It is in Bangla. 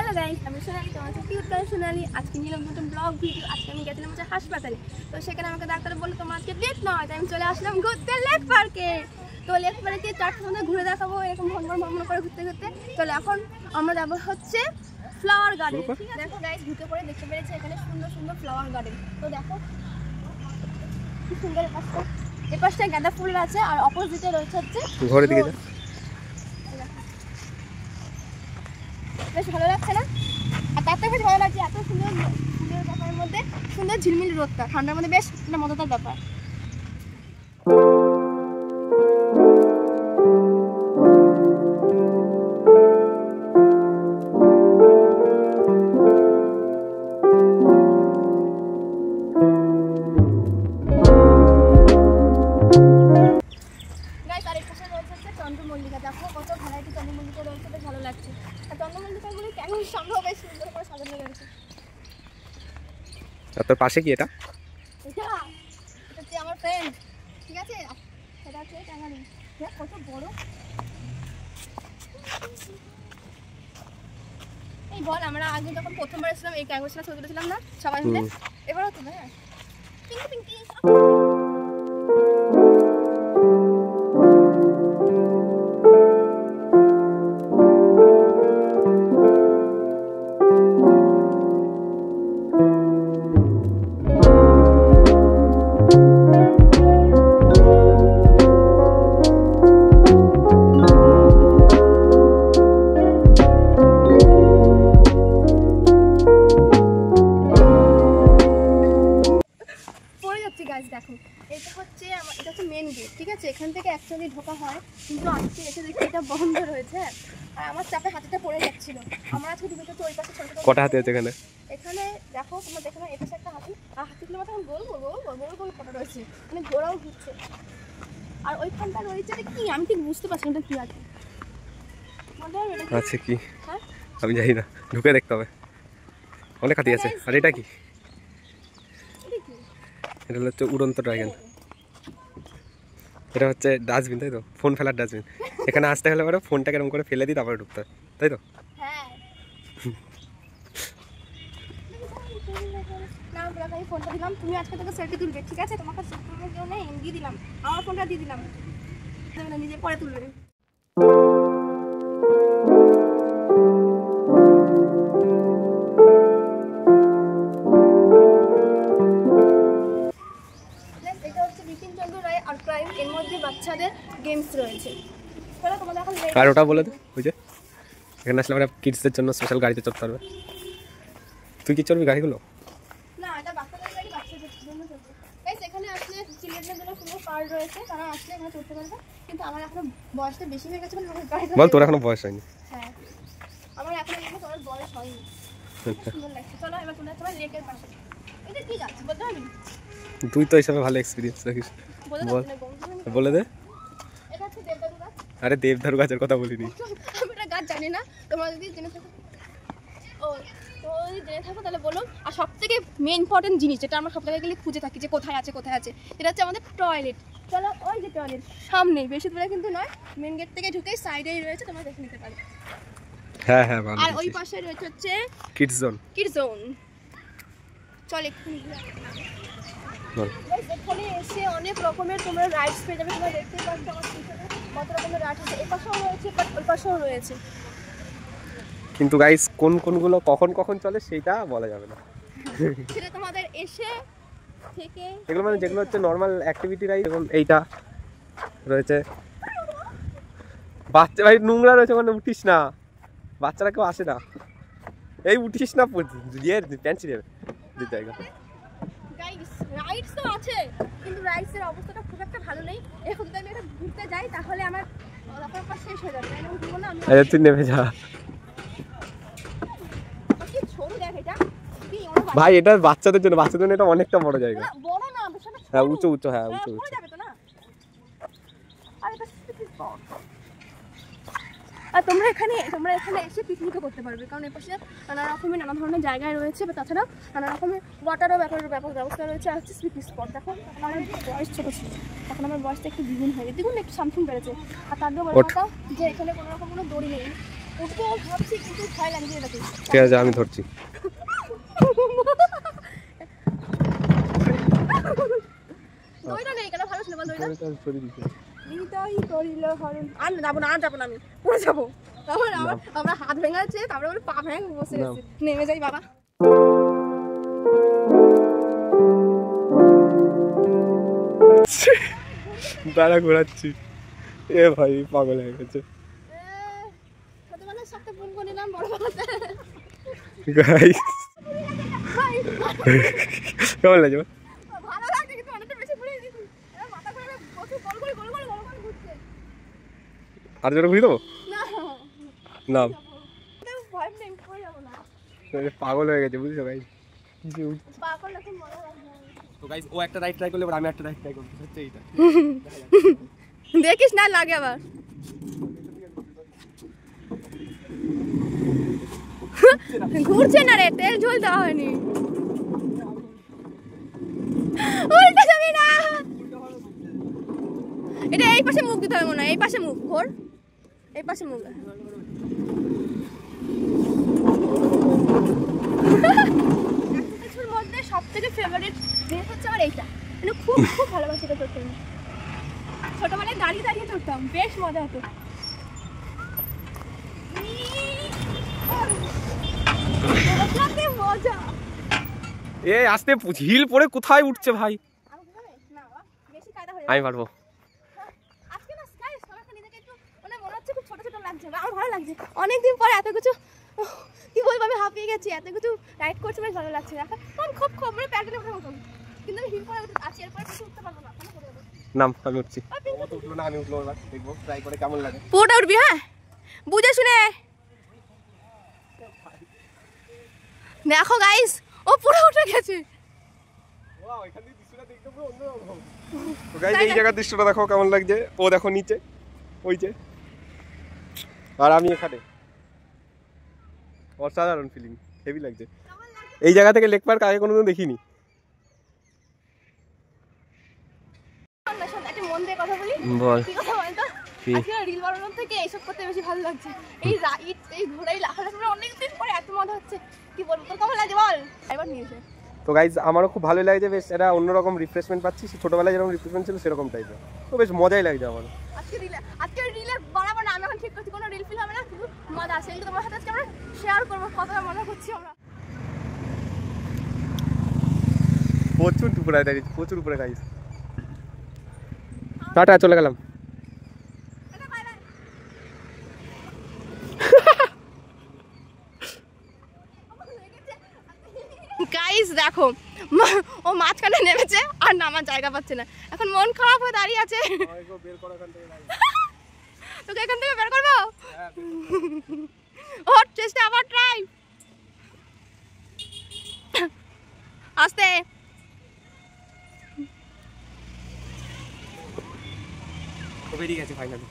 হ্যালো গাইস, আমি সোনালি, তোমার সাথে উত্তর সোনালি। আজকে নিলাম নতুন ব্লগ ভিডিও। আজকে আমি গেছিলাম হচ্ছে হাসপাতালে, তো সেখানে আমাকে ডাক্তার বললো তোমার আজকে ডেট নয়, তাই আমি চলে আসলাম ঘুরতে লেক পার্কে। তো লেক পার্কে 4টার মধ্যে ঘুরে দেখাবো, এরকম ভ্রমণ করে ঘুরতে ঘুরতে। চলো এখন আমরা যাবো হচ্ছে ফ্লাওয়ার গার্ডেন। ঠিক আছে, দেখো গাইস, ঢুকে পড়ে দেখতে পেরেছি এখানে সুন্দর সুন্দর ফ্লাওয়ার গার্ডেন। তো দেখো কি সুন্দর এই পাশটায় গাঁদা ফুল আছে, আর অপোজিটে রয়েছে হচ্ছে ঘরে দিকে যা, বেশ ভালো লাগছে না? আর তার থেকে বেশ ভালো লাগছে এত সুন্দর ফুলের ব্যাপারের মধ্যে সুন্দর ঝিলমিল রোদটা, ঠান্ডার মধ্যে বেশ একটা মজাদার ব্যাপার। চন্দ্রমল্লিকা, দেখো কত ভ্যারাইটি চন্দ্রমল্লিকা রয়েছে, বেশ ভালো লাগছে। আর চন্দ্রমল্লিকাগুলি কেমন সম্ভব বেশ সুন্দর করে সাজানো রয়েছে। আর তোর পাশে কি এটা? এটা হচ্ছে আমার ফ্রেন্ড, ঠিক আছে? সেটা হচ্ছে ট্যাঙ্গারি, দেখ কত বড়। এই বল, আমরা আগে যখন প্রথমবার এসেছিলাম এই ক্যাঙ্গুসটা ছবি তুলেছিলাম না সবাই মিলে, এবারও তো হ্যাঁ পিঙ্কি পিঙ্কি। দেখো এটা হচ্ছে মেন গেট, ঠিক আছে? এখান থেকে অ্যাকচুয়ালি ঢোকা হয়, কিন্তু আজকে এসে দেখি এটা বন্ধ রয়েছে। আর আমার চাপে হাতিটা পড়ে যাচ্ছিল। আমরা আজকে ঢুকে তো ওই পাশে ছোট ছোট কটা হাতি আছে এখানে? এখানে দেখো তোমরা দেখো না, এই পাশে একটা হাতি, আর হাতিগুলো মাথা গোল গোল গোল গোল গোল গোল কটা রয়েছে, মানে ঘোরাও ঘুরছে। আর ওইখানটা রয়েছে কি আমি ঠিক বুঝতে পারছি না এটা কি আছে। আছে কি আমি জানি না, ঢুকে দেখতে হবে। অনেক হাতি আছে। আর এটা কি? এটা হচ্ছে উড়ন্ত ড্রাগন। এটা হচ্ছে ডাস্টবিন, তাই তো? ফোন ফেলার ডাস্টবিন। এখানে আসতে হলে পরে ফোনটাকে এরকম করে ফেলে দিই, তারপরে ঢুকতে হয়, তাই তো? হ্যাঁ। না আমি ফোনটা দিলাম, তুমি আজকে তোকে সেলফি তুলবে, ঠিক আছে? তোমাকে কেউ নেই, দিয়ে দিলাম, আমার ফোনটা দিয়ে দিলাম, নিজে পরে তুলবে। এর মধ্যে বাচ্চাদের গেমস রয়েছে। আর ওটা বলে দে, ওই যে এখানে আসলে আমরা কিডসদের জন্য স্পেশাল গাড়িতে চড়তে পারবে। তুই কি চড়বি গাড়িগুলো? না, এটা বাচ্চাদের গাড়ি, বাচ্চাদের জন্য চলছে। গাইস, এখানে আসলে চিলড্রেনদের জন্য সুন্দর কার রয়েছে, তারা আসলে এখানে চড়তে পারবে। কিন্তু আমার এখনো বয়সটা বেশি হয়ে গেছে বলে গাড়িটা বল, তোর এখনো বয়স হয়নি। হ্যাঁ, আমার এখনো চড়ার বয়স হয়নি। সুন্দর লাগছে। চলো এবার তোমরা তোমার লেকের পাশে। এটা কি গাছ বলতে হবে? তুই তো হিসাবে ভালো এক্সপিরিয়েন্স রাখিস, বলে দে। এটা হচ্ছে দেবদারু গাছ। আরে দেবদারু গাছের কথা বলিনি আমি এটা গাছ জানি না, তোমরা যদি জেনে থাকো জেনে থাকো তাহলে বলো। আর সব থেকে মেন ইম্পর্টেন্ট জিনিস যেটা আমরা সব জায়গায় গেলে খুঁজে থাকি যে কোথায় আছে কোথায় আছে, এটা হচ্ছে আমাদের টয়লেট। চলো ওই যে টয়লেট সামনেই, বেশি দূরে কিন্তু নয়, মেন গেট থেকে ঢুকেই সাইডেই রয়েছে, তোমরা দেখে নিতে পারো। হ্যাঁ হ্যাঁ, ভালো। আর ওই পাশে রয়েছে হচ্ছে কিডস জোন। Kids zone. চল এখানে এসে অনেক রকমের তোমরা রাইডস পেয়ে যাবে। তোমরা দেখতেই পাচ্ছ আমার পিছনে কত রকমের রাইড আছে, এই পাশেও রয়েছে ওই পাশেও রয়েছে। কিন্তু গাইস কোনগুলো কখন কখন চলে সেটা বলা যাবে না। সেটা তোমাদের এসে থেকে এগুলো মানে যেগুলো হচ্ছে নর্মাল অ্যাক্টিভিটি রাইড, এবং এইটা রয়েছে। বাচ্চা ভাই নোংরা রয়েছে, মানে উঠিস না, বাচ্চারা কেউ আসে না, এই উঠিস না, প্যান্ট ছিঁড়ে দিতে হবে। গাইস, রাইডস তো আছে, কিন্তু রাইডসের অবস্থাটা খুব একটা ভালো নেই। এখন যদি আমি এটা ঘুরতে যাই তাহলে আমার ব্যাপারটা শেষ হয়ে যাবে। আমি বলবো না আমি তুই নেমে যা ভাই, এটা বাচ্চাদের জন্য, বাচ্চাদের জন্য এটা অনেকটা বড় জায়গা। বড় না, হ্যাঁ উঁচু উঁচু, হ্যাঁ উঁচু উঁচু। আর তোমরা এখানে এসে পিকনিকও করতে পারবে, কারণ এর পাশে নানা ধরনের জায়গায় রয়েছে, বা তাছাড়া নানা রকমের ওয়াটারও ব্যাপার ব্যবস্থা রয়েছে। আর হচ্ছে পিকনিক স্পট। দেখো এখন আমার বয়স ছোটো ছিল, এখন আমার বয়সটা একটু দ্বিগুণ হয়ে গেছে, দ্বিগুণ একটু সামথিং বেড়েছে। আর তার জন্য বড় কথা যে এখানে কোনো রকম কোনো দড়ি নেই, উঠবো ভাবছি কিন্তু ভয় লাগছে এটাতে। ঠিক আছে আমি ধরছি। দইটা নেই কেন ভালো ছিল বল দইটা নিতাই করিল হরণ আর যাবো না আমি পড়ে যাবো তারপর আমরা হাত ভেঙে আছে তারপরে বলে পা ভেঙে বসে গেছে নেমে যাই বাবা দাঁড়া ঘোরাচ্ছি এ ভাই পাগল হয়ে গেছে ছোটবেলায় সবটা ফোন করে নিলাম বড় বাবাতে গাইস কেমন লাগছে ভালো লাগছে কিন্তু অনেকটা বেশি ঘুরে দিয়েছি এবার মাথা ঘুরে বসে গোল ঘুরছে আর জোরে ঘুরি দেবো না না ভয় নেই পড়ে যাবো না পাগল হয়ে গেছে বুঝছো গাইস পাগল এখন মনে হয় তো গাইস ও একটা রাইড ট্রাই করলে এবার আমি একটা রাইড ট্রাই করব হচ্ছে এইটা দেখিস না লাগে আবার ঘুরছে না রে তেল ঝোল দেওয়া হয়নি উল্টা যাবি না এটা এই পাশে মুখ দিতে হবে মনে হয় এই পাশে মুখ ঘোর এই পাশে মুখ কিছুর মধ্যে সব থেকে ফেভারিট জিনিস হচ্ছে আমার এইটা মানে খুব খুব ভালোবাসি এটা করতে ছোটবেলায় দাঁড়িয়ে দাঁড়িয়ে চড়তাম বেশ মজা হতো মজা এ আস্তে হিল পড়ে কোথায় উঠছে ভাই আমি পারবো আজকে না স্কাই সবাইকে নিজেকে একটু মানে মনে হচ্ছে খুব ছোট ছোট লাগছে আমার ভালো লাগছে অনেকদিন পরে এত কিছু কি বলবো আমি হাঁপিয়ে গেছি এত কিছু রাইড করতে বেশ ভালো লাগছে এখন খুব খুব মানে প্যাকেটে ওঠার মতন কিন্তু আমি হিল পরে আছি এরপরে কিছু উঠতে পারবো না কোনো করে দেবো নাম আমি উঠছি ও তো উঠলো না আমি উঠলো এবার দেখবো ট্রাই করে কেমন লাগে পুরোটা উঠবি হ্যাঁ বুঝে শুনে দেখো গাইস ও পুরো উঠে গেছে ওয়াও এখান থেকে দৃশ্যটা দেখতে পুরো অন্যরকম তো গাইস এই জায়গার দৃশ্যটা দেখো কেমন লাগছে ও দেখো নিচে ওই যে আর আমি এখানে অসাধারণ ফিলিং হেভি লাগছে এই জায়গা থেকে লেক পার্ক আগে কোনোদিন দেখিনি একটা মন দিয়ে কথা বলি বল কি কথা বলতো আজকে রিল বানানোর থেকে এইসব করতে বেশি ভালো লাগছে এই রাইড এই ঘোড়াই লাফালাফি অনেকদিন পরে এত মজা হচ্ছে কি বলবো তোর কেমন লাগে বল এবার নিয়েছে তো গাইজ আমারও খুব ভালো লাগছে বেশ এটা অন্যরকম রিফ্রেশমেন্ট পাচ্ছি ছোটবেলায় যেরকম রিফ্রেশমেন্ট ছিল সেরকম টাইপের তো বেশ মজাই লাগছে আমার আজকে রিলে বানাবো না আমি এখন ঠিক করছি কোনো রিল ফিল হবে না শুধু মজা আছে কিন্তু তোমার সাথে আজকে আমরা শেয়ার করবো কতটা মজা করছি আমরা প্রচুর উপরে দাঁড়িয়েছি প্রচুর উপরে গাইজ টাটা চলে গেলাম গাইস দেখো ও মাঝখানে নেমেছে আর নামার জায়গা পাচ্ছে না এখন মন খারাপ হয়ে দাঁড়িয়ে আছে তোকে এখান থেকে বের করবো ওর চেষ্টা আবার ট্রাই আস্তে বেরিয়ে গেছে ফাইনালি